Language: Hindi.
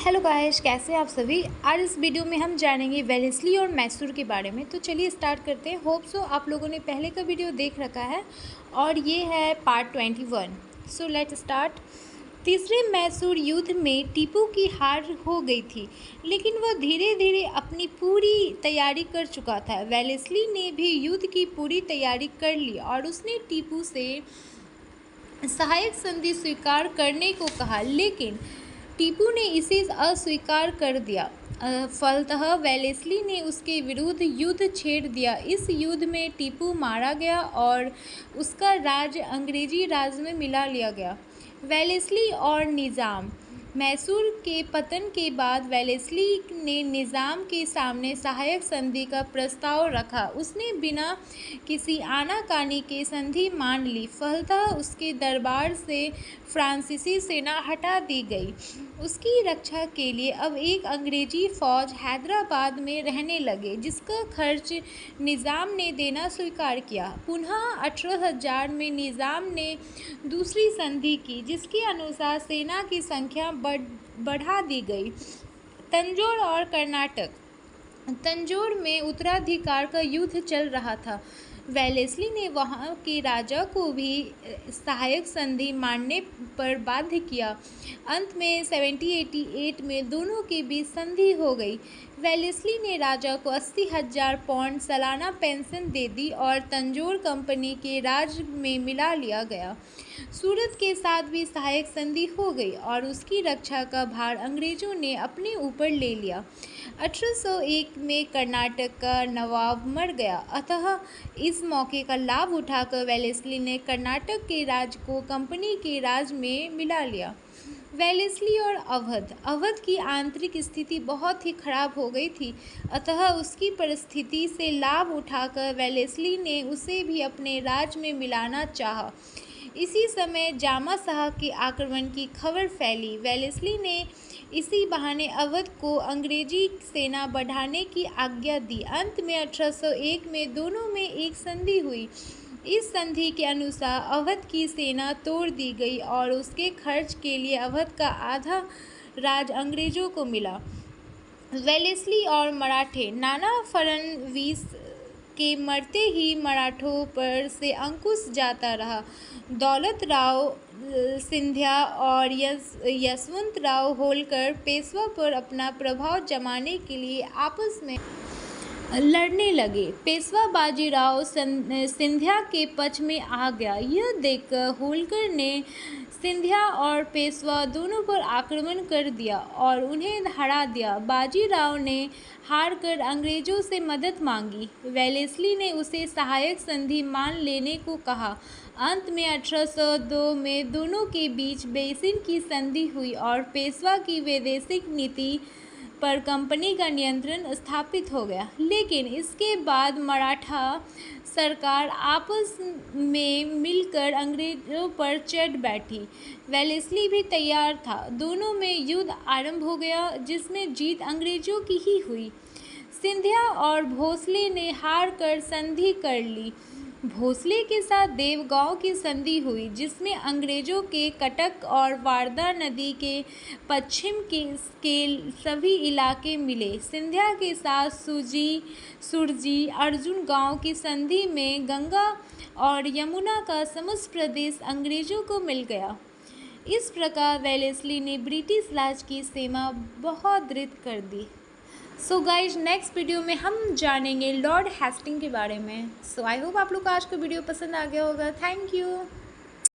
हेलो गाइस, कैसे हैं आप सभी। आज इस वीडियो में हम जानेंगे वेलेस्ली और मैसूर के बारे में। तो चलिए स्टार्ट करते हैं। होप सो आप लोगों ने पहले का वीडियो देख रखा है और ये है पार्ट 21। So let's start. तीसरे मैसूर युद्ध में टीपू की हार हो गई थी, लेकिन वह धीरे धीरे अपनी पूरी तैयारी कर चुका था। वेलेस्ली ने भी युद्ध की पूरी तैयारी कर ली और उसने टीपू से सहायक संधि स्वीकार करने को कहा, लेकिन टीपू ने इसे अस्वीकार कर दिया। फलतः वेलेस्ली ने उसके विरुद्ध युद्ध छेड़ दिया। इस युद्ध में टीपू मारा गया और उसका राज्य अंग्रेजी राज में मिला लिया गया। वेलेस्ली और निज़ाम। मैसूर के पतन के बाद वेलेस्ली ने निज़ाम के सामने सहायक संधि का प्रस्ताव रखा। उसने बिना किसी आनाकानी के संधि मान ली। फलतः उसके दरबार से फ्रांसीसी सेना हटा दी गई। उसकी रक्षा के लिए अब एक अंग्रेजी फौज हैदराबाद में रहने लगे, जिसका खर्च निज़ाम ने देना स्वीकार किया। पुनः 18,000 में निज़ाम ने दूसरी संधि की, जिसके अनुसार सेना की संख्या बढ़ा दी गई। तंजौर और कर्नाटक। तंजौर में उत्तराधिकार का युद्ध चल रहा था। वेलेस्ली ने वहां के राजा को भी सहायक संधि मानने पर बाध्य किया। अंत में 1788 में दोनों के बीच संधि हो गई। वेलेस्ली ने राजा को 80,000 पाउंड सालाना पेंशन दे दी और तंजौर कंपनी के राज में मिला लिया गया। सूरत के साथ भी सहायक संधि हो गई और उसकी रक्षा का भार अंग्रेजों ने अपने ऊपर ले लिया। 1801 में कर्नाटक का नवाब मर गया, अतः इस मौके का लाभ उठाकर वेलेस्ली ने कर्नाटक के राज को कंपनी के राज में मिला लिया। वेलेस्ली और अवध। अवध की आंतरिक स्थिति बहुत ही खराब हो गई थी, अतः उसकी परिस्थिति से लाभ उठाकर वेलेस्ली ने उसे भी अपने राज में मिलाना चाहा। इसी समय जामा शाह के आक्रमण की खबर फैली। वेलेस्ली ने इसी बहाने अवध को अंग्रेजी सेना बढ़ाने की आज्ञा दी। अंत में 1801 में दोनों में एक संधि हुई। इस संधि के अनुसार अवध की सेना तोड़ दी गई और उसके खर्च के लिए अवध का आधा राज अंग्रेजों को मिला। वेलेस्ली और मराठे। नाना फडणवीस के मरते ही मराठों पर से अंकुश जाता रहा। दौलत राव सिंधिया और यशवंत राव होलकर पेशवा पर अपना प्रभाव जमाने के लिए आपस में लड़ने लगे। पेशवा बाजीराव सिंधिया के पक्ष में आ गया। यह देखकर होलकर ने सिंधिया और पेशवा दोनों पर आक्रमण कर दिया और उन्हें हरा दिया। बाजीराव ने हारकर अंग्रेजों से मदद मांगी। वेलेस्ली ने उसे सहायक संधि मान लेने को कहा। अंत में 1802 में दोनों के बीच बेसिन की संधि हुई और पेशवा की वैदेशिक नीति पर कंपनी का नियंत्रण स्थापित हो गया। लेकिन इसके बाद मराठा सरकार आपस में मिलकर अंग्रेजों पर चढ़ बैठी। वेलेस्ली भी तैयार था। दोनों में युद्ध आरंभ हो गया, जिसमें जीत अंग्रेजों की ही हुई। सिंधिया और भोसले ने हार कर संधि कर ली। भोसले के साथ देवगांव की संधि हुई, जिसमें अंग्रेजों के कटक और वारदा नदी के पश्चिम के सभी इलाके मिले। सिंधिया के साथ सुरजी अर्जुन गांव की संधि में गंगा और यमुना का समस्त प्रदेश अंग्रेजों को मिल गया। इस प्रकार वेलेस्ली ने ब्रिटिश राज की सीमा बहुत दृढ़ कर दी। सो गाइज, नेक्स्ट वीडियो में हम जानेंगे लॉर्ड हेस्टिंग के बारे में। सो आई होप आप लोग को आज का वीडियो पसंद आ गया होगा। Thank you.